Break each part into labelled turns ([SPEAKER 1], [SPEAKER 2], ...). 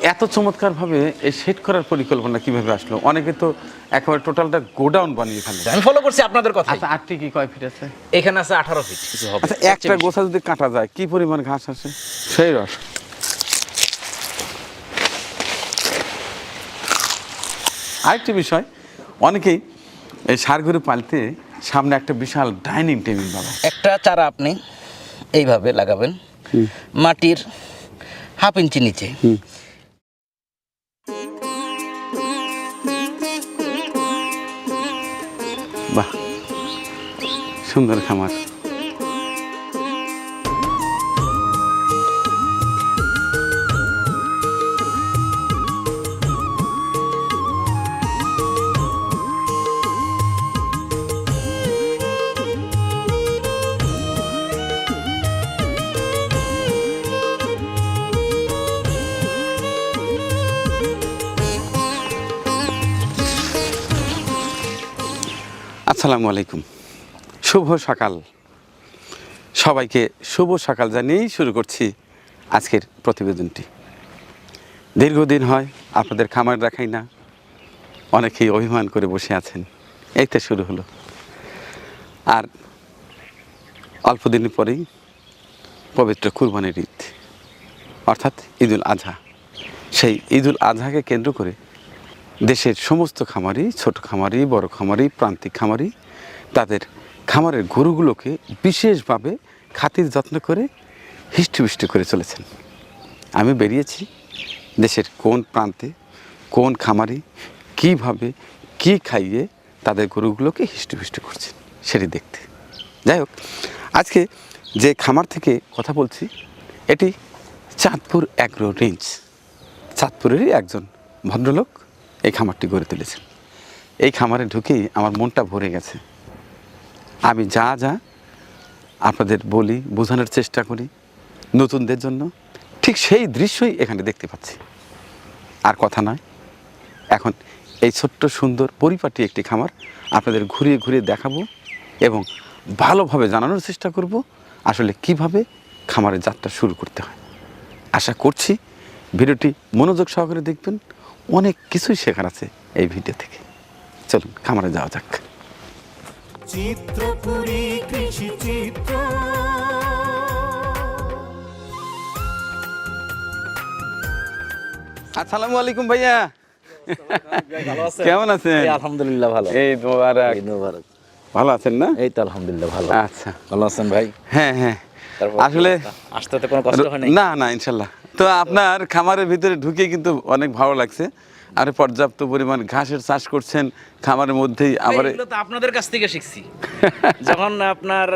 [SPEAKER 1] এত চমৎকারভাবে এই সেট করার পরিকল্পনা কিভাবে আসলো? অনেকে তো একেবারে টোটালটা গোডাউন বানিয়ে ফেলে।
[SPEAKER 2] আমি ফলো করছি আপনাদের কথা।
[SPEAKER 1] আচ্ছা, আটটি কি কয় ফিট আছে?
[SPEAKER 2] এখানে আছে 18 ফিট কিছু হবে।
[SPEAKER 1] আচ্ছা, একটা গোছা যদি কাটা যায় কি পরিমাণ ঘাস আসে? সেই রস। আরেকটি বিষয়, অনেকেই এই ষাঁড় গরু পালতে সামনে একটা বিশাল ডাইনিং টেবিল বাবা।
[SPEAKER 2] একটা চারা আপনি এইভাবে লাগাবেন মাটির 1/2 ইঞ্চি নিচে।
[SPEAKER 1] বাহ, সুন্দর খামার। আসসালামু আলাইকুম, শুভ সকাল সবাইকে। শুভ সকাল জানিয়েই শুরু করছি আজকের প্রতিবেদনটি। দীর্ঘদিন হয় আপনাদের খামার দেখাই না, অনেকেই অভিমান করে বসে আছেন। এই তো শুরু হলো, আর অল্প দিন পরেই পবিত্র কুরবানির ঈদ, অর্থাৎ ঈদুল আজহা। সেই ঈদুল আজহাকে কেন্দ্র করে দেশের সমস্ত খামারি, ছোট খামারি, বড় খামারি, প্রান্তিক খামারি তাদের খামারের গরুগুলোকে বিশেষভাবে খাতির যত্ন করে হিষ্টপুষ্ট করে চলেছেন। আমি বেরিয়েছি দেশের কোন প্রান্তে কোন খামারি কিভাবে কি খাইয়ে তাদের গরুগুলোকে হিষ্টপুষ্ট করছেন সেটি দেখতে। যাই হোক, আজকে যে খামার থেকে কথা বলছি এটি চাঁদপুর অ্যাগ্রো রেঞ্জ। চাঁদপুরেরই একজন ভদ্রলোক এই খামারটি গড়ে তুলেছেন। এই খামারে ঢুকেই আমার মনটা ভরে গেছে। আমি যা যা আপনাদের বলি, বোঝানোর চেষ্টা করি নতুনদের জন্য, ঠিক সেই দৃশ্যই এখানে দেখতে পাচ্ছি। আর কথা নয়, এখন এই ছোট্ট সুন্দর পরিপাটি একটি খামার আপনাদের ঘুরিয়ে ঘুরিয়ে দেখাবো এবং ভালোভাবে জানানোর চেষ্টা করব আসলে কিভাবে খামারের যাত্রা শুরু করতে হয়। আশা করছি ভিডিওটি মনোযোগ সহকারে দেখবেন, অনেক কিছুই শেখার আছে এই ভিডিও থেকে। চলুন খামারে যাওয়া যাক।
[SPEAKER 3] চিত্রপুরী কৃষি চিত্র।
[SPEAKER 1] আসসালামু আলাইকুম ভাইয়া, কেমন আছেন?
[SPEAKER 2] আলহামদুলিল্লাহ ভালো।
[SPEAKER 1] এই মোবারক। ভালো আছেন না?
[SPEAKER 2] এই তো আলহামদুলিল্লাহ ভালো।
[SPEAKER 1] আচ্ছা,
[SPEAKER 2] ভালো আছেন ভাই?
[SPEAKER 1] হ্যাঁ হ্যাঁ,
[SPEAKER 2] তারপর
[SPEAKER 1] আসলে
[SPEAKER 2] আসতে তো কোনো কষ্ট হয় নাই?
[SPEAKER 1] না না, ইনশাল্লাহ। তো আপনার খামারের ভিতরে ঢুকে কিন্তু অনেক ভালো লাগছে। আর পর্যাপ্ত পরিমাণ ঘাসের চাষ করছেন খামারের মধ্যেই। আবার
[SPEAKER 2] এগুলো তো আপনাদের কাছ থেকে শিখছি। যখন আপনার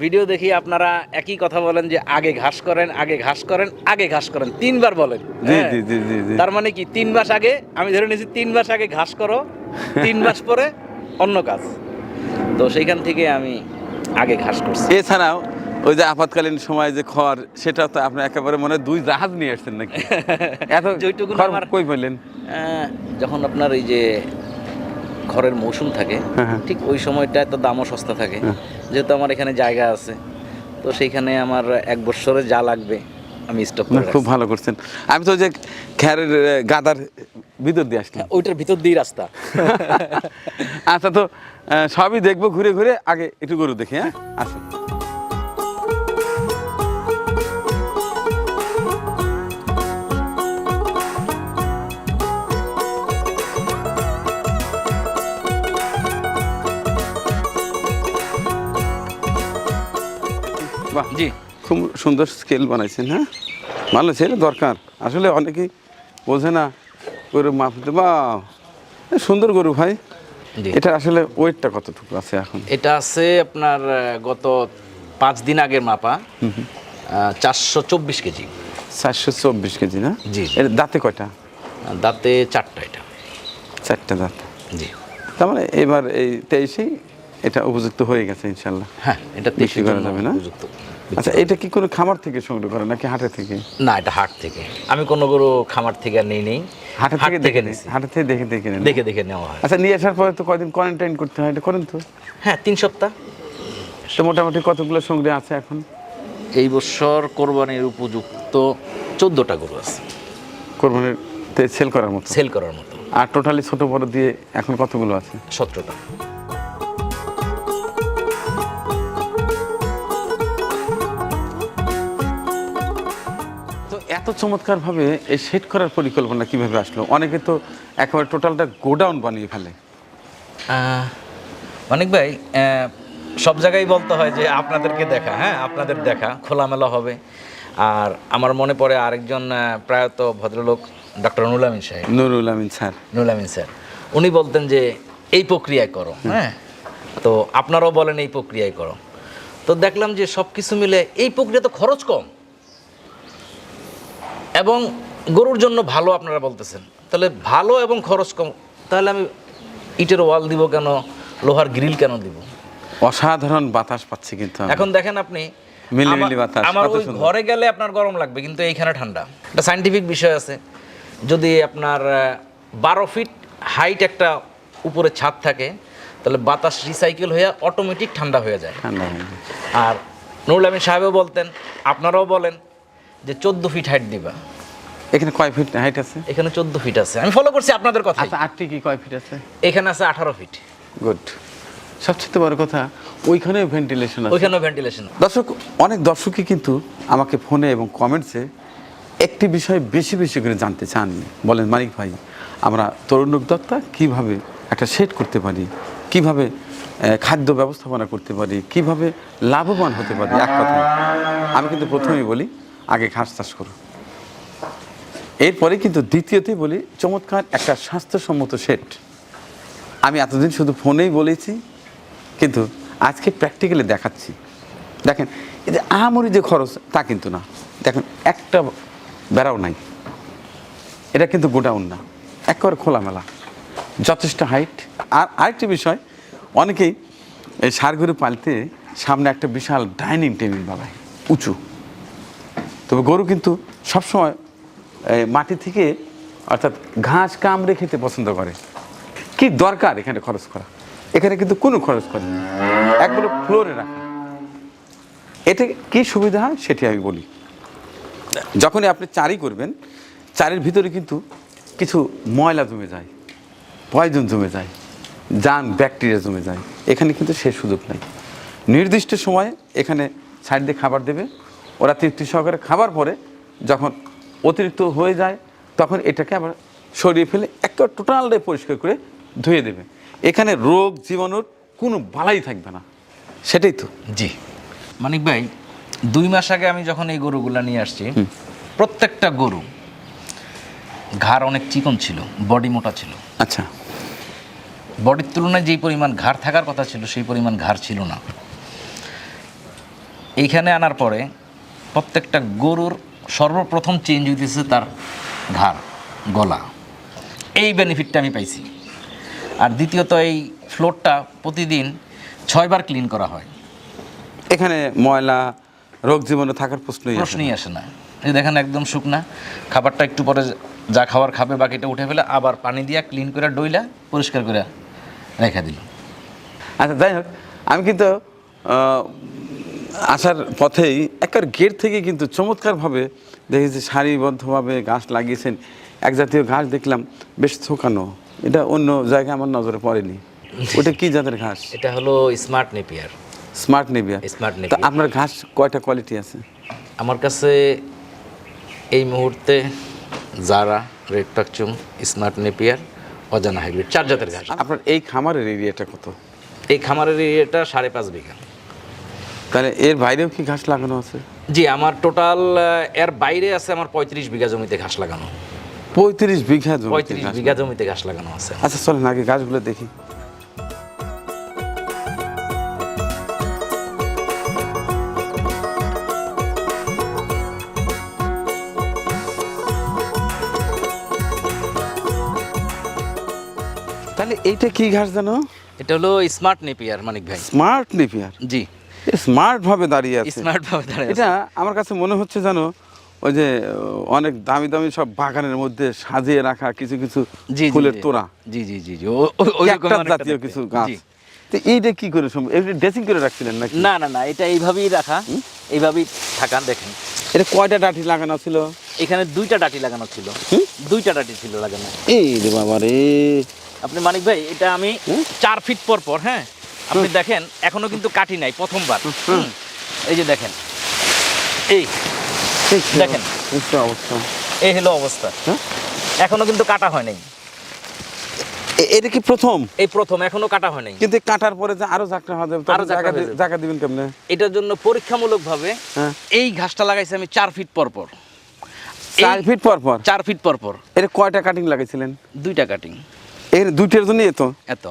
[SPEAKER 2] ভিডিও দেখি আপনারা একই কথা বলেন যে আগে ঘাস করেন, আগে ঘাস করেন, আগে ঘাস করেন, 3 বার বলেন।
[SPEAKER 1] জি জি জি জি জি।
[SPEAKER 2] তার মানে কি 3 মাস আগে, আমি ধরে নিয়েছি 3 মাস আগে ঘাস করো, 3 মাস পরে অন্য কাজ। তো সেইখান থেকে আমি আগে ঘাস করছি।
[SPEAKER 1] এছাড়াও ওই যে আপাতকালীন সময় যে খড়, সেটা তো আপনি একেবারে মনে হয় 2 জাহাজ নিয়ে আসছেন নাকি? এত
[SPEAKER 2] যেটুকু
[SPEAKER 1] খড়
[SPEAKER 2] আমার
[SPEAKER 1] কই পেলেন?
[SPEAKER 2] যখন আপনার এই যে খড়ের মৌসুম থাকে,
[SPEAKER 1] হ্যাঁ।
[SPEAKER 2] ঠিক ওই সময়টা তো দামও সস্তা থাকে। যেহেতু আমার এখানে জায়গা আছে, তো সেইখানে আমার 1 বছরে যা লাগবে আমি স্টক করে
[SPEAKER 1] খুব
[SPEAKER 2] রাখছি।
[SPEAKER 1] ভালো করছেন। আমি তো যে খ্যারের গাদার ভিতর দিয়ে আসলাম।
[SPEAKER 2] ওইটার ভিতর দিয়ে রাস্তা।
[SPEAKER 1] আচ্ছা, তো সবই দেখবো ঘুরে ঘুরে, আগে একটু গরু দেখি। হ্যাঁ, আসুন। বাহ,
[SPEAKER 2] জি,
[SPEAKER 1] খুব সুন্দর স্কেল বানাইছেন। হ্যাঁ, ভালো ছেলে দরকার। আসলে অনেকেই বোঝে না গরু মাপতে। বা সুন্দর গরু ভাই।
[SPEAKER 2] জি।
[SPEAKER 1] এটা আসলে ওয়েটটা কতটুকু আছে এখন?
[SPEAKER 2] এটা আছে আপনার গত 5 দিন আগের মাপা, 424 কেজি।
[SPEAKER 1] 424 কেজি না?
[SPEAKER 2] জি।
[SPEAKER 1] এর দাঁতে কয়টা?
[SPEAKER 2] দাঁতে 4টা এটা।
[SPEAKER 1] 4টা দাঁত।
[SPEAKER 2] জি,
[SPEAKER 1] তার মানে এবার এই 23-এই এটা উপযুক্ত হয়ে গেছে ইনশাল্লাহ।
[SPEAKER 2] হ্যাঁ, এটা
[SPEAKER 1] বিক্রি
[SPEAKER 2] 23
[SPEAKER 1] করা যাবে না?
[SPEAKER 2] উপযুক্ত।
[SPEAKER 1] আচ্ছা, এটা কি কোনো খামার থেকে সংগ্রহ করে নাকি হাটে থেকে?
[SPEAKER 2] না, এটা হাট থেকে। আমি কোনো গরু খামার থেকে আর নেই।
[SPEAKER 1] হাটে থেকে দেখে
[SPEAKER 2] নিছি।
[SPEAKER 1] হাটে থেকে দেখে দেখে নেন?
[SPEAKER 2] দেখে দেখে নেওয়া হয়।
[SPEAKER 1] আচ্ছা, নিয়ে আসার পরে তো কয়দিন কোয়ারেন্টাইন করতে হয়, এটা করেন তো?
[SPEAKER 2] হ্যাঁ, 3 সপ্তাহ।
[SPEAKER 1] তো মোটামুটি কতগুলো সংগ্রহ আছে এখন?
[SPEAKER 2] এই বছর কোরবানির উপযুক্ত 14টা গরু আছে।
[SPEAKER 1] কোরবানিতে সেল করার মতো।
[SPEAKER 2] সেল করার মতো।
[SPEAKER 1] আর টোটালি ছোট বড় দিয়ে এখন কতগুলো আছে?
[SPEAKER 2] 17টা।
[SPEAKER 1] তো এত চমৎকারভাবে এই সেট করার পরিকল্পনা কিভাবে আসলো? অনেকে তো একেবারে টোটালটা গোডাউন বানিয়ে ফেলে।
[SPEAKER 2] মানিক ভাই, সব জায়গায় বলতে হয় যে আপনাদেরকে দেখা, হ্যাঁ আপনাদের দেখা খোলামেলা হবে। আর আমার মনে পড়ে আরেকজন প্রয়াত ভদ্রলোক ডক্টর নুরুল আমিন সাহেব,
[SPEAKER 1] নুরুল আমিন স্যার।
[SPEAKER 2] নুরুল আমিন স্যার, উনি বলতেন যে এই প্রক্রিয়ায় করো, হ্যাঁ তো আপনারাও বলেন এই প্রক্রিয়ায় করো। তো দেখলাম যে সব কিছু মিলে এই প্রক্রিয়া তো খরচ কম এবং গরুর জন্য ভালো আপনারা বলতেছেন, তাহলে ভালো এবং খরচ কম, তাহলে আমি ইটের ওয়াল দিব কেন, লোহার গ্রিল কেন দিব?
[SPEAKER 1] অসাধারণ বাতাস পাচ্ছি কিন্তু আমি।
[SPEAKER 2] এখন দেখেন আপনি
[SPEAKER 1] মিলিমিলি বাতাস,
[SPEAKER 2] আমার
[SPEAKER 1] কত
[SPEAKER 2] ওই
[SPEAKER 1] সুন্দর।
[SPEAKER 2] ঘরে গেলে আপনার গরম লাগবে, কিন্তু এইখানে ঠান্ডা। একটা সায়েন্টিফিক বিষয় আছে, যদি আপনার 12 ফিট হাইট একটা উপরে ছাদ থাকে, তাহলে বাতাস রিসাইকেল হয়ে অটোমেটিক ঠান্ডা হয়ে যায়।
[SPEAKER 1] ঠান্ডা হয়ে যায়।
[SPEAKER 2] আর নুরুল আমিন সাহেবও বলতেন, আপনারাও বলেন যে 14 ফিট হাইট দিবা।
[SPEAKER 1] এখানে কয় ফিট হাইট আছে?
[SPEAKER 2] এখানে 14 ফিট আছে, আমি ফলো করছি আপনাদের কথা।
[SPEAKER 1] আচ্ছা, আটটি কি কয় ফিট আছে?
[SPEAKER 2] এখানে আছে 18 ফিট।
[SPEAKER 1] গুড। সবচেয়ে বড় কথা ওইখানে ভেন্টিলেশন আছে।
[SPEAKER 2] ওইখানেও ভেন্টিলেশন।
[SPEAKER 1] দর্শক, অনেক দর্শকই কিন্তু আমাকে ফোনে এবং কমেন্টসে একটি বিষয় বেশি বেশি করে জানতে চান। বলেন, মানিক ভাই, আমরা তরুণ উদ্যোক্তা কীভাবে একটা সেট করতে পারি, কিভাবে খাদ্য ব্যবস্থাপনা করতে পারি, কিভাবে লাভবান হতে পারি। এক কথায় আমি কিন্তু প্রথমেই বলি আগে ঘাস চাষ করো, এরপরে কিন্তু দ্বিতীয়তেই বলি চমৎকার একটা স্বাস্থ্যসম্মত সেট। আমি এতদিন শুধু ফোনেই বলেছি, কিন্তু আজকে প্র্যাকটিক্যালি দেখাচ্ছি। দেখেন, এই যে আহামরি যে খরচ তা কিন্তু না। দেখেন, একটা বেড়াও নাই, এটা কিন্তু গোডাউন না, একেবারে খোলামেলা, যথেষ্ট হাইট। আর আরেকটি বিষয়, অনেকেই এই ষাঁড় গরু পালতে সামনে একটা বিশাল ডাইনিং টেবিল বানায় উঁচু, তবে গরু কিন্তু সবসময় মাটি থেকে অর্থাৎ ঘাস কামড়ে খেতে পছন্দ করে। কি দরকার এখানে খরচ করা? এখানে কিন্তু কোনো খরচ করেনি, একবারে ফ্লোরে রাখা। এতে কি সুবিধা হয় সেটি আমি বলি। যখনই আপনি চারি করবেন, চারের ভিতরে কিন্তু কিছু ময়লা জমে যায়, পয়জন জমে যায়, জার্ম ব্যাকটেরিয়া জমে যায়। এখানে কিন্তু সে সুযোগ নাই। নির্দিষ্ট সময়ে এখানে সাইড দিয়ে খাবার দেবে, ওরা তৃপ্তি সহকারে খাবার পরে যখন অতিরিক্ত হয়ে যায় তখন এটাকে আবার সরিয়ে ফেলে একটা টোটালটাই পরিষ্কার করে ধুয়ে দেবে। এখানে রোগ জীবাণুর কোনো বালাই থাকবে না। সেটাই তো।
[SPEAKER 2] জি মানিক ভাই, 2 মাস আগে আমি যখন এই গরুগুলা নিয়ে আসছি, প্রত্যেকটা গরু ঘাড় অনেক চিকন ছিল, বডি মোটা ছিল।
[SPEAKER 1] আচ্ছা,
[SPEAKER 2] বডির তুলনায় যেই পরিমাণ ঘাড় থাকার কথা ছিল সেই পরিমাণ ঘাড় ছিল না। এইখানে আনার পরে প্রত্যেকটা গরুর সর্বপ্রথম চেঞ্জ হইতেছে তার ঘাড়, গলা। এই বেনিফিটটা আমি পাইছি। আর দ্বিতীয়ত, এই ফ্লোরটা প্রতিদিন 6 বার ক্লিন করা হয়।
[SPEAKER 1] এখানে ময়লা রোগ জীবাণু থাকার প্রশ্নই
[SPEAKER 2] আসে না। এই দেখেন একদম শুকনা, খাবারটা একটু পরে যা খাবার খাবে বাকিটা উঠে ফেলে আবার পানি দিয়া ক্লিন করে ডইলা পরিষ্কার করে রেখে দিল।
[SPEAKER 1] আচ্ছা, যাই হোক, আমি কিন্তু আসার পথেই একবার গেট থেকে কিন্তু চমৎকারভাবে দেখেছি সারিবদ্ধভাবে গাছ লাগিয়েছেন। এক জাতীয় ঘাস দেখলাম, বেশ থোকানো। এটা অন্য জায়গায় আমার নজরে পড়েনি। ওটা কি জাতের ঘাস?
[SPEAKER 2] এটা হলো smart Napier.
[SPEAKER 1] Smart Napier.
[SPEAKER 2] Smart
[SPEAKER 1] তা
[SPEAKER 2] নেপিয়ার।
[SPEAKER 1] আপনার ঘাস কয়টা কোয়ালিটি আছে?
[SPEAKER 2] আমার কাছে এই মুহূর্তে জারা, রেড পাকচুম, স্মার্ট নেপিয়ার, অজানা হাইব্রিড, 4 জাতের ঘাস।
[SPEAKER 1] আপনার এই খামারের এরিয়াটা কত?
[SPEAKER 2] এই খামারের এরিয়াটা 5.5 বিঘা।
[SPEAKER 1] তাহলে এর বাইরেও কি ঘাস লাগানো আছে?
[SPEAKER 2] জি, আমার টোটাল এর বাইরে আছে আমার 35 বিঘা জমিতে ঘাস লাগানো।
[SPEAKER 1] 35 বিঘা জমি?
[SPEAKER 2] 35 বিঘা জমিতে ঘাস লাগানো আছে।
[SPEAKER 1] আচ্ছা, চলেন আগে গাছগুলো দেখি। তাহলে এইটা কি ঘাস জানো?
[SPEAKER 2] এটা হলো স্মার্ট নেপিয়ার মানিক ভাই।
[SPEAKER 1] Smart Napier.
[SPEAKER 2] জি,
[SPEAKER 1] স্মার্ট ভাবে দাঁড়িয়ে আছে।
[SPEAKER 2] স্মার্ট ভাবে দাঁড়িয়ে আছে।
[SPEAKER 1] এটা আমার কাছে মনে হচ্ছে জানো, ওই যে অনেক দামি দামি সব বাগানের মধ্যে সাজিয়ে রাখা কিছু কিছু
[SPEAKER 2] জি,
[SPEAKER 1] ফুলের
[SPEAKER 2] জি,
[SPEAKER 1] তোড়া,
[SPEAKER 2] জি জি জি জি, ওই রকম
[SPEAKER 1] ক্যাকটাস
[SPEAKER 2] অনেকটা
[SPEAKER 1] জাতীয়
[SPEAKER 2] দেখতে।
[SPEAKER 1] কিছু গাছ।
[SPEAKER 2] জি।
[SPEAKER 1] তো এইটা কি করে সম্ভব? এটা ড্রেসিং করে রাখছিলেন নাকি?
[SPEAKER 2] না না না, এটা এইভাবেই রাখা, এইভাবেই থাকা। দেখেন
[SPEAKER 1] এটা কয়টা ডাঁটি লাগানো ছিল?
[SPEAKER 2] এখানে দুইটা ডাটি লাগানো ছিল, দুইটা ডাটি ছিল লাগানো।
[SPEAKER 1] এই রে বাবা রে,
[SPEAKER 2] আপনি মানিক ভাই এটা আমি 4 ফিট পর পর, হ্যাঁ আপনি দেখেন এখনো কিন্তু কাটি নাই, প্রথমবার। এই যে দেখেন, এই দেখেন
[SPEAKER 1] একটা অবস্থা,
[SPEAKER 2] এই হলো অবস্থা। এখনো কিন্তু কাটা হয় নাই,
[SPEAKER 1] এটা কি প্রথম?
[SPEAKER 2] এই প্রথম, এখনো কাটা হয় নাই।
[SPEAKER 1] কিন্তু কাটার পরে যে আরো জাকটা হবে,
[SPEAKER 2] আরো জাগটা হয়ে যাবে।
[SPEAKER 1] জায়গা দিবেন কেমনে?
[SPEAKER 2] এটার জন্য পরীক্ষামূলক ভাবে
[SPEAKER 1] হ্যাঁ।
[SPEAKER 2] এই ঘাসটা লাগাইছি আমি 4 ফিট পর পর।
[SPEAKER 1] 4 ফিট পর পর
[SPEAKER 2] 4 ফিট পর পর
[SPEAKER 1] এর কয়টা কাটিং লাগাইছিলেন?
[SPEAKER 2] 2টা কাটিং।
[SPEAKER 1] এর দুইটার জন্য
[SPEAKER 2] এত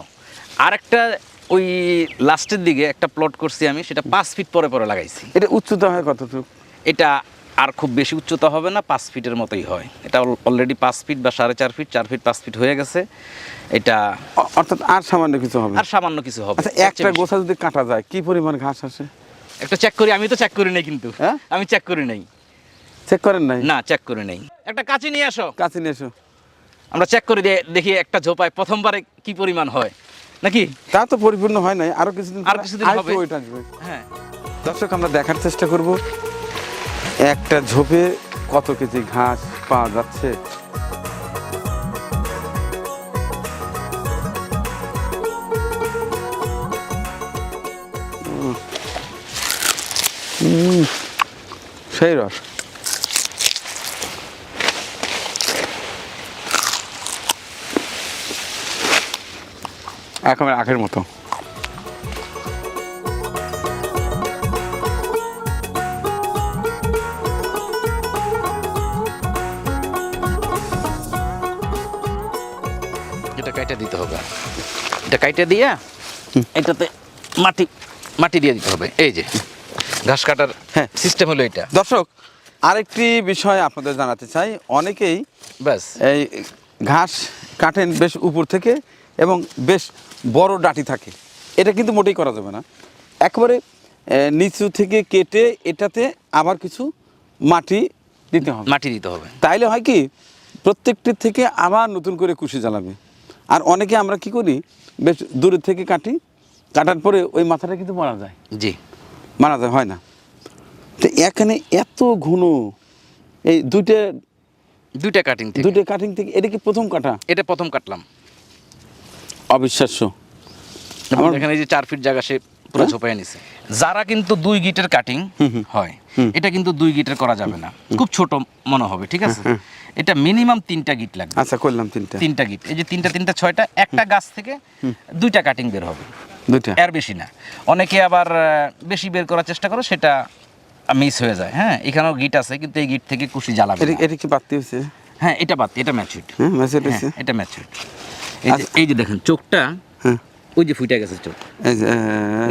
[SPEAKER 2] আরেকটা ওই লাস্টের দিকে একটা প্লট করছি আমি, সেটা 5 ফিট পরে পরে লাগাইছি।
[SPEAKER 1] এটা উচ্চতা হয় কতটুকু?
[SPEAKER 2] এটা আর খুব বেশি উচ্চতা হবে না, 5 ফিটের মতোই হয়। এটা অলরেডি 5 ফিট বা 4.5 ফিট, 4 ফিট 5 ফিট হয়ে গেছে। এটা
[SPEAKER 1] অর্থাৎ আর সামান্য কিছু হবে?
[SPEAKER 2] আর সামান্য কিছু হবে।
[SPEAKER 1] আচ্ছা, একটা গোছা যদি কাটা যায় কি পরিমাণ ঘাস আসে?
[SPEAKER 2] একটা চেক করি, আমি তো চেক করি নাই কিন্তু।
[SPEAKER 1] হ্যাঁ?
[SPEAKER 2] আমি চেক করি নাই।
[SPEAKER 1] চেক করেন নাই?
[SPEAKER 2] না, চেক করে নাই। একটা কাঁচি নিয়ে আসো,
[SPEAKER 1] কাছে নিয়ে এসো।
[SPEAKER 2] আমরা চেক করে দেখি একটা ঝোপায় প্রথমবারে কি পরিমাণ হয় নাকি।
[SPEAKER 1] তা তো পরিপূর্ণ হয় নাই, আরো কিছুদিন
[SPEAKER 2] আর কিছুদিন
[SPEAKER 1] আরেকটু
[SPEAKER 2] হবে।
[SPEAKER 1] ওইটা আসবে।
[SPEAKER 2] হ্যাঁ,
[SPEAKER 1] দর্শক, আমরা দেখার চেষ্টা করব একটা ঝোপে কত কেজি ঘাস পাওয়া যাচ্ছে। সেই রস। একেবারে আখের মতো।
[SPEAKER 2] এটা কাইটা দিতে হবে, এটা কাইটা দিয়া এটাতে মাটি মাটি দিয়ে দিতে হবে। এই যে ঘাস কাটার
[SPEAKER 1] হ্যাঁ।
[SPEAKER 2] সিস্টেম হলো এটা।
[SPEAKER 1] দর্শক, আরেকটি বিষয় আপনাদের জানাতে চাই, অনেকেই
[SPEAKER 2] ব্যাস,
[SPEAKER 1] এই ঘাস কাটেন বেশ উপর থেকে এবং বেশ বড় ডাঁটি থাকে, এটা কিন্তু মোটেই করা যাবে না। একেবারে নিচু থেকে কেটে এটাতে আবার কিছু মাটি দিতে হবে।
[SPEAKER 2] মাটি দিতে হবে।
[SPEAKER 1] তাইলে হয় কি, প্রত্যেকটির থেকে আবার নতুন করে কুশি জ্বালাবে। আর অনেকে আমরা কি করি, বেশ দূরের থেকে কাটি, কাটার পরে ওই মাথাটা কিন্তু মারা যায়,
[SPEAKER 2] জি,
[SPEAKER 1] মারা যায়, হয় না। তো এখানে এত ঘন, এই
[SPEAKER 2] দুইটা কাটিং থেকে,
[SPEAKER 1] দুইটা কাটিং থেকে এটা কি প্রথম কাটা?
[SPEAKER 2] এটা প্রথম কাটলাম।
[SPEAKER 1] অবিশ্বাস্য।
[SPEAKER 2] আমার এখানে যে 4 ফিট জায়গা সে পুরো ঝোপায় নিছে। যারা কিন্তু 2 গিটের কাটিং হয়, এটা কিন্তু 2 গিটের করা যাবে না, খুব ছোট মনে হবে, ঠিক আছে। এটা মিনিমাম 3টা গিট লাগবে।
[SPEAKER 1] আচ্ছা, করলাম
[SPEAKER 2] 3টা গিট। এই যে 3টা 6টা, একটা গাছ থেকে 2টা কাটিং বের হবে,
[SPEAKER 1] দুইটা।
[SPEAKER 2] এর বেশি না। অনেকে আবার বেশি বের করার চেষ্টা করে, সেটা মিস হয়ে যায়। হ্যাঁ, এখানেও গিট আছে, কিন্তু এই গিট থেকে কুশি জ্বালাবে না।
[SPEAKER 1] এটা কি বাড়তি হয়েছে?
[SPEAKER 2] হ্যাঁ, এটা বাদ, এটা ম্যাচুইড।
[SPEAKER 1] হ্যাঁ, মেসেজ হয়েছে।
[SPEAKER 2] এটা ম্যাচুইড। এই যে দেখেন চোখটা,
[SPEAKER 1] হ্যাঁ,
[SPEAKER 2] ওই যে ফুটে গেছে চোখ,
[SPEAKER 1] এই যে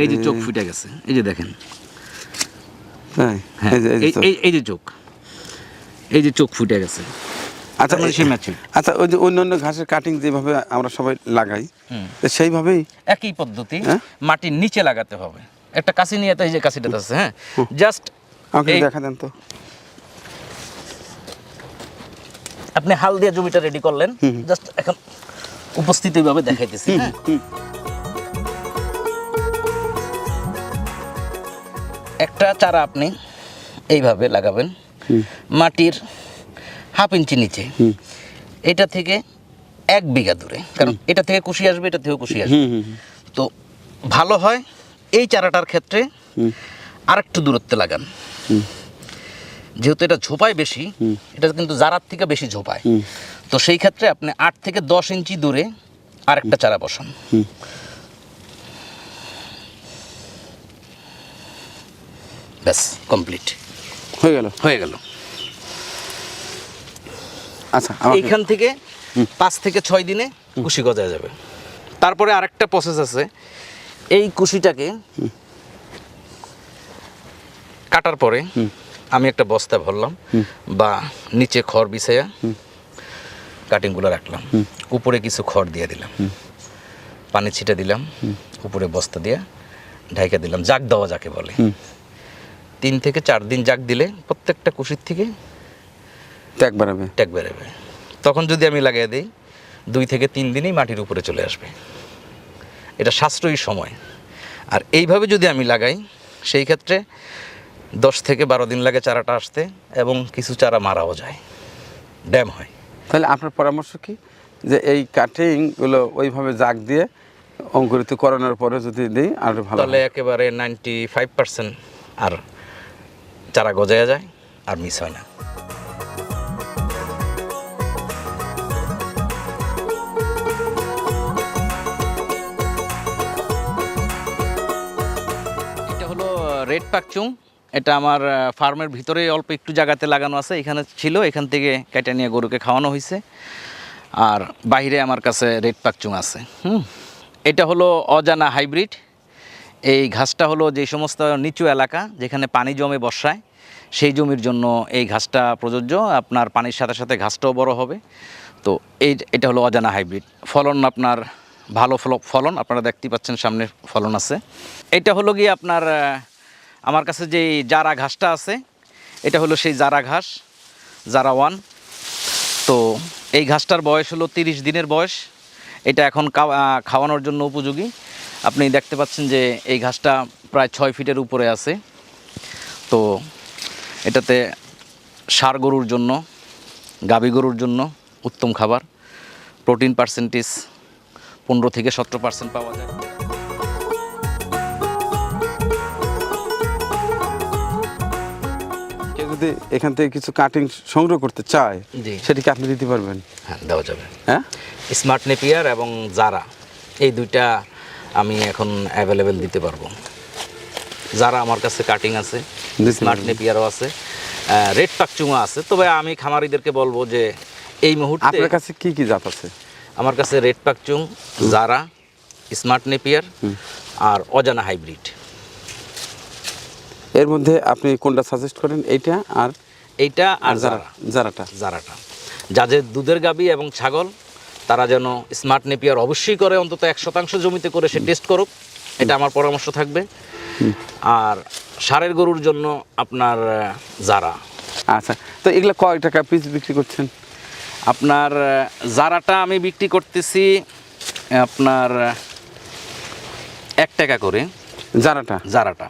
[SPEAKER 2] এই যে চোখ ফুটে গেছে, এই যে দেখেন।
[SPEAKER 1] তাই?
[SPEAKER 2] হ্যাঁ,
[SPEAKER 1] এই যে
[SPEAKER 2] এই যে চোখ, এই যে চোখ ফুটে গেছে।
[SPEAKER 1] আচ্ছা,
[SPEAKER 2] তার মানে সে mature।
[SPEAKER 1] আচ্ছা, ওই যে অন্যান্য ঘাসের কাটিং যেভাবে আমরা সবাই লাগাই, তো সেইভাবেই
[SPEAKER 2] একই পদ্ধতি,
[SPEAKER 1] হ্যাঁ?
[SPEAKER 2] মাটির নিচে লাগাতে হবে। একটা কাঁচি নিয়ে, তো এই যে কাঁচিটা আছে, হ্যাঁ, জাস্ট
[SPEAKER 1] আমাকে দেখা দেন তো।
[SPEAKER 2] আপনি হাল দিয়ে জমিটা রেডি করলেন, জাস্ট এখন উপস্থিত এইভাবে দেখাইতেছি। হ্যাঁ, একটা চারা আপনি এইভাবে লাগাবেন মাটির 1/2 ইঞ্চি নিচে, এটা থেকে 1 বিঘা দূরে, কারণ এটা থেকে কুশি আসবে, এটা থেকেও কুশি আসবে। তো ভালো হয় এই চারাটার ক্ষেত্রে আরেকটু দূরত্বে লাগান, যেহেতু এটা ঝোপায় বেশি, এটা কিন্তু জারার থেকে বেশি ঝোপায়। তো সেই ক্ষেত্রে আপনি 8 থেকে 10 ইঞ্চি দূরে আরেকটা চারা বসান। ব্যাস, কমপ্লিট
[SPEAKER 1] হয়ে গেল।
[SPEAKER 2] হয়ে গেল।
[SPEAKER 1] আচ্ছা,
[SPEAKER 2] এইখান থেকে 5 থেকে 6 দিনে কুশি গজায় যাবে। তারপরে আরেকটা প্রসেস আছে, এই কুশিটাকে কাটার পরে আমি একটা বস্তা ভরলাম, বা নিচে খড় বিছাইয়া কাটিংগুলো রাখলাম, উপরে কিছু খড় দিয়ে দিলাম, পানি ছিটা দিলাম, উপরে বস্তা দিয়ে ঢাইকা দিলাম, জাগ দেওয়া যাকে বলে। 3 থেকে 4 দিন জাগ দিলে প্রত্যেকটা কুশির থেকে
[SPEAKER 1] ট্যাগ বাড়াবে।
[SPEAKER 2] ট্যাগ বেরোবে। তখন যদি আমি লাগিয়ে দিই, 2 থেকে 3 দিনেই মাটির উপরে চলে আসবে। এটা সাশ্রয়ী সময়। আর এইভাবে যদি আমি লাগাই, সেই ক্ষেত্রে 10 থেকে 12 দিন লাগে চারাটা আসতে, এবং কিছু চারা মারাও যায়, ড্যাম হয়।
[SPEAKER 1] তাহলে আপনার পরামর্শ কি যে এই কাটিংগুলো ওইভাবে জাগ দিয়ে অঙ্কুরিত করানোর পরে যদি দিই আর ভালো
[SPEAKER 2] তাহলে
[SPEAKER 1] হয়?
[SPEAKER 2] একেবারে 95% আর চারা গজায়া যায় আর মিস হয় না। এটা হলো রেড পাকচুং। এটা আমার ফার্মের ভিতরে অল্প একটু জায়গাতে লাগানো আছে, এখানে ছিল, এখান থেকে কেটে নিয়ে গরুকে খাওয়ানো হয়েছে। আর বাইরে আমার কাছে রেড পাকচুং আছে। এটা হলো অজানা হাইব্রিড। এই ঘাসটা হলো যে সমস্ত নিচু এলাকা যেখানে পানি জমে বর্ষায়, সেই জমির জন্য এই ঘাসটা প্রযোজ্য। আপনার পানির সাথে সাথে ঘাসটাও বড় হবে। তো এটা হলো অজানা হাইব্রিড। ফলন আপনার ভালো ফলন আপনারা দেখতেই পাচ্ছেন, সামনে ফলন আছে। এটা হলো গিয়ে আপনার আমার কাছে যে জারা ঘাসটা আছে, এটা হলো সেই জারা ঘাস, জারা 1। তো এই ঘাসটার বয়স হলো 30 দিনের বয়স। এটা এখন খাওয়ানোর জন্য উপযোগী। আপনি দেখতে পাচ্ছেন যে এই ঘাসটা প্রায় 6 ফিটের উপরে আছে। তো এটাতে ষাঁড় গরুর জন্য, গাভী গরুর জন্য উত্তম খাবার। প্রোটিন পার্সেন্টেজ 15 থেকে 17% পাওয়া যায়।
[SPEAKER 1] কেউ যদি এখান থেকে কিছু কাটিং সংগ্রহ করতে চায়,
[SPEAKER 2] জি।
[SPEAKER 1] সেটা কি আপনি দিতে পারবেন?
[SPEAKER 2] হ্যাঁ, দেওয়া যাবে।
[SPEAKER 1] হ্যাঁ,
[SPEAKER 2] স্মার্ট নেপিয়ার এবং জারা, এই দুইটা আমি এখন অ্যাভেলেবেল দিতে পারবো। যারা আমার কাছে কাটিং আছে,
[SPEAKER 1] দিতে
[SPEAKER 2] স্মার্ট
[SPEAKER 1] পারবেন।
[SPEAKER 2] নেপিয়ারও আছে, রেড পাকচুঙও আছে। তবে আমি খামারিদেরকে বলবো যে এই মুহূর্তে
[SPEAKER 1] আপনার কাছে কি কি জাত আছে?
[SPEAKER 2] আমার কাছে রেড পাকচুং, জারা, স্মার্ট নেপিয়ার আর অজানা হাইব্রিড।
[SPEAKER 1] এর মধ্যে আপনি কোনটা সাজেস্ট করেন, এইটা আর
[SPEAKER 2] এইটা আর জারা,
[SPEAKER 1] জারাটা?
[SPEAKER 2] জারাটা। যাদের দুধের গাভী এবং ছাগল, তারা যেন স্মার্ট নেপিয়ার অবশ্যই করে, অন্তত 1% জমিতে করে সে টেস্ট করুক, এটা আমার পরামর্শ থাকবে। আর ষাঁড়ের গরুর জন্য আপনার জারা।
[SPEAKER 1] আচ্ছা, তো এগুলো কয় টাকা পিস বিক্রি করছেন?
[SPEAKER 2] আপনার জারাটা আমি বিক্রি করতেছি আপনার 1 টাকা করে
[SPEAKER 1] জারাটা?
[SPEAKER 2] জারাটা।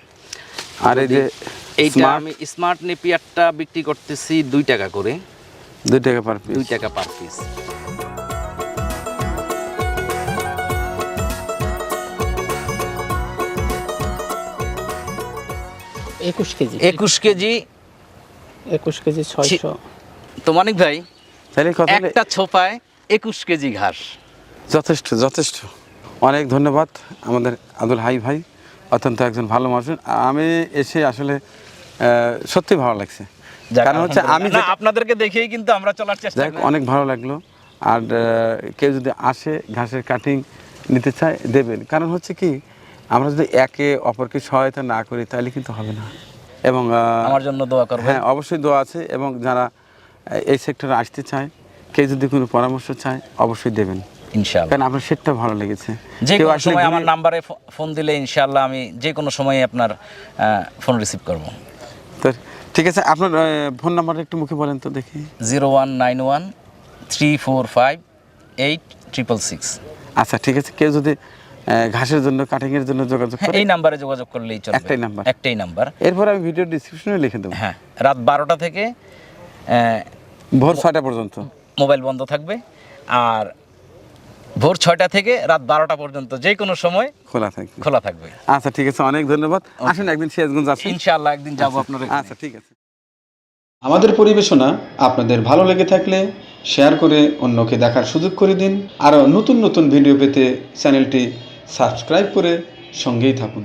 [SPEAKER 1] আর এই যে
[SPEAKER 2] এইটা
[SPEAKER 1] smart,
[SPEAKER 2] আমি স্মার্ট নেপিয়ারটা বিক্রি করতেছি 2 টাকা করে,
[SPEAKER 1] 2 টাকা পার পিস।
[SPEAKER 2] 2 টাকা পার পিস।
[SPEAKER 4] একুশ কেজি
[SPEAKER 2] 21 কেজি।
[SPEAKER 4] 600।
[SPEAKER 2] তো মানিক ভাই,
[SPEAKER 1] তাহলে কথা হলো,
[SPEAKER 2] একটা ছোপায় 21 কেজি ঘাস।
[SPEAKER 1] যথেষ্ট যথেষ্ট। অনেক ধন্যবাদ আমাদের আব্দুল হাই ভাই, অত্যন্ত একজন ভালো মানুষ। আমি এসে আসলে সত্যি ভালো লাগছে। কারণ হচ্ছে আমি
[SPEAKER 2] না, আপনাদেরকে দেখেই কিন্তু আমরা চলার চেষ্টা
[SPEAKER 1] যাই হোক,
[SPEAKER 2] করি।
[SPEAKER 1] অনেক ভালো লাগলো। আর কেউ যদি আসে ঘাসের কাটিং নিতে চায়, দেবেন। কারণ হচ্ছে কি, আমরা যদি একে অপরকে সহায়তা না করি তাহলে কিন্তু হবে না। এবং
[SPEAKER 2] আমার জন্য দোয়া করবেন।
[SPEAKER 1] হ্যাঁ, অবশ্যই দোয়া আছে। এবং যারা এই সেক্টরে আসতে চায়, কেউ যদি কোনো পরামর্শ চায়, অবশ্যই দেবেন।
[SPEAKER 2] ইনশাআল্লাহ।
[SPEAKER 1] কারণ আপনার সেটটা ভালো লেগেছে।
[SPEAKER 2] যে
[SPEAKER 1] কেউ
[SPEAKER 2] কোনো
[SPEAKER 1] আসলে
[SPEAKER 2] সময়
[SPEAKER 1] ঘুরে-
[SPEAKER 2] আমার নাম্বারে ফোন দিলে ইনশাআল্লাহ আমি যে কোনো সময় আপনার ফোন রিসিভ করব।
[SPEAKER 1] তো ঠিক আছে, আপনার ফোন নাম্বারটা একটু মুখে বলেন তো দেখি।
[SPEAKER 2] 0191 345 8666।
[SPEAKER 1] আচ্ছা, ঠিক আছে। কেউ যদি ঘাসের জন্য, কাটিংয়ের জন্য যোগাযোগ করে,
[SPEAKER 2] এই নাম্বারে যোগাযোগ করলেই চলবে।
[SPEAKER 1] একটাই নাম্বার?
[SPEAKER 2] একটাই নাম্বার।
[SPEAKER 1] এরপর আমি ভিডিও ডিসক্রিপশনে লিখে দেবো।
[SPEAKER 2] হ্যাঁ, রাত 12টা থেকে
[SPEAKER 1] ভোর 6টা পর্যন্ত
[SPEAKER 2] মোবাইল বন্ধ থাকবে। আর ভোর 6টা থেকে রাত 12টা পর্যন্ত যে কোনো সময়
[SPEAKER 1] খোলা থাকবে।
[SPEAKER 2] খোলা থাকবে।
[SPEAKER 1] আচ্ছা, ঠিক আছে। অনেক ধন্যবাদ। আসেন একদিন সিরাজগঞ্জ আসেন।
[SPEAKER 2] ইনশাআল্লাহ একদিন যাবো আপনার এখানে।
[SPEAKER 1] আচ্ছা, ঠিক আছে।
[SPEAKER 5] আমাদের পরিবেশনা আপনাদের ভালো লেগে থাকলে শেয়ার করে অন্যকে দেখার সুযোগ করে দিন। আরও নতুন নতুন ভিডিও পেতে চ্যানেলটি সাবস্ক্রাইব করে সঙ্গেই থাকুন।